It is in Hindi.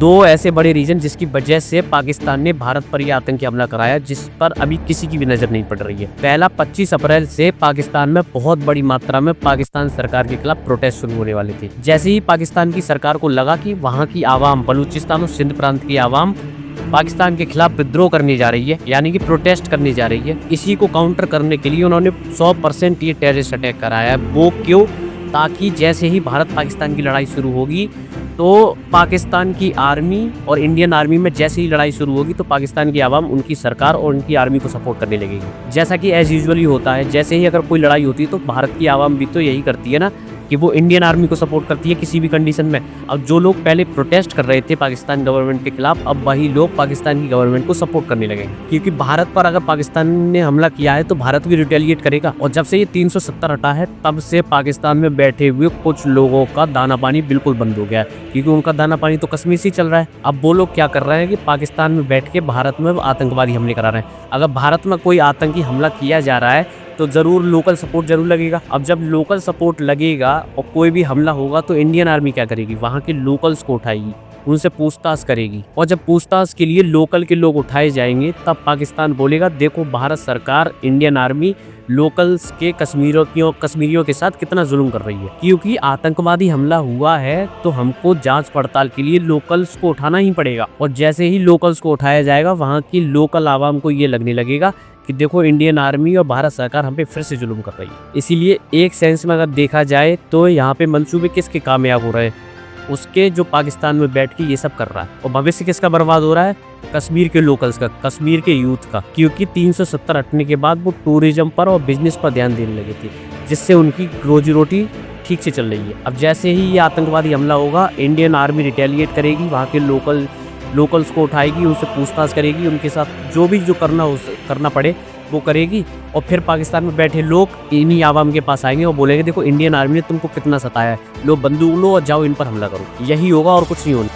दो ऐसे बड़े रीजन जिसकी वजह से पाकिस्तान ने भारत पर यह आतंकी हमला कराया, जिस पर अभी किसी की भी नजर नहीं पड़ रही है। पहला 25 अप्रैल से पाकिस्तान में बहुत बड़ी मात्रा में पाकिस्तान सरकार के खिलाफ प्रोटेस्ट शुरू होने वाले थे। जैसे ही पाकिस्तान की सरकार को लगा कि वहां की आवाम, बलूचिस्तान और सिंध प्रांत की आवाम पाकिस्तान के खिलाफ विद्रोह करने जा रही है, यानी कि प्रोटेस्ट करने जा रही है, इसी को काउंटर करने के लिए उन्होंने 100% ये टेररिस्ट अटैक कराया है। वो क्यों? ताकि जैसे ही भारत पाकिस्तान की लड़ाई शुरू होगी तो पाकिस्तान की आर्मी और इंडियन आर्मी में जैसे ही लड़ाई शुरू होगी तो पाकिस्तान की आवाम उनकी सरकार और उनकी आर्मी को सपोर्ट करने लगेगी। जैसा कि एज यूजुअली होता है, जैसे ही अगर कोई लड़ाई होती है तो भारत की आवाम भी तो यही करती है ना कि वो इंडियन आर्मी को सपोर्ट करती है किसी भी कंडीशन में। अब जो लोग पहले प्रोटेस्ट कर रहे थे पाकिस्तान गवर्नमेंट के खिलाफ, अब वही लोग पाकिस्तान की गवर्नमेंट को सपोर्ट करने लगेंगे, क्योंकि भारत पर अगर पाकिस्तान ने हमला किया है तो भारत भी रिटेलिएट करेगा। और जब से ये 370 हटा है तब से पाकिस्तान में बैठे हुए कुछ लोगों का दाना पानी बिल्कुल बंद हो गया है, क्योंकि उनका दाना पानी तो कश्मीर से चल रहा है। अब वो लोग क्या कर रहे हैं कि पाकिस्तान में बैठ के भारत में आतंकवादी हमले करा रहे हैं। अगर भारत में कोई आतंकी हमला किया जा रहा है तो ज़रूर लोकल सपोर्ट जरूर लगेगा। अब जब लोकल सपोर्ट लगेगा और कोई भी हमला होगा तो इंडियन आर्मी क्या करेगी? वहाँ के लोकल्स को उठाएगी, उनसे पूछताछ करेगी, और जब पूछताछ के लिए लोकल के लोग उठाए जाएंगे तब पाकिस्तान बोलेगा देखो भारत सरकार, इंडियन आर्मी लोकल्स के कश्मीरियों के साथ कितना जुल्म कर रही है। क्योंकि आतंकवादी हमला हुआ है तो हमको जांच पड़ताल के लिए लोकल्स को उठाना ही पड़ेगा, और जैसे ही लोकल्स को उठाया जाएगा वहाँ की लोकल आवाम को ये लगने लगेगा कि देखो इंडियन आर्मी और भारत सरकार हम पे फिर से जुल्म कर रही है। इसीलिए एक सेंस में अगर देखा जाए तो यहाँ पे मंसूबे किसके कामयाब हो रहे हैं? उसके जो पाकिस्तान में बैठ के ये सब कर रहा है। और भविष्य किसका बर्बाद हो रहा है? कश्मीर के लोकल्स का, कश्मीर के यूथ का, क्योंकि 370 हटने के बाद वो टूरिज्म पर और बिजनेस पर ध्यान देने लगे थे, जिससे उनकी रोजी रोटी ठीक से चल रही है। अब जैसे ही ये आतंकवादी हमला होगा, इंडियन आर्मी रिटेलिएट करेगी, वहाँ के लोकल्स को उठाएगी, उनसे पूछताछ करेगी, उनके साथ जो भी करना पड़े वो करेगी, और फिर पाकिस्तान में बैठे लोग इन्हीं आवाम के पास आएंगे और बोलेंगे देखो इंडियन आर्मी ने तुमको कितना सताया है, लो बंदूक लो और जाओ इन पर हमला करो। यही होगा और कुछ नहीं होना।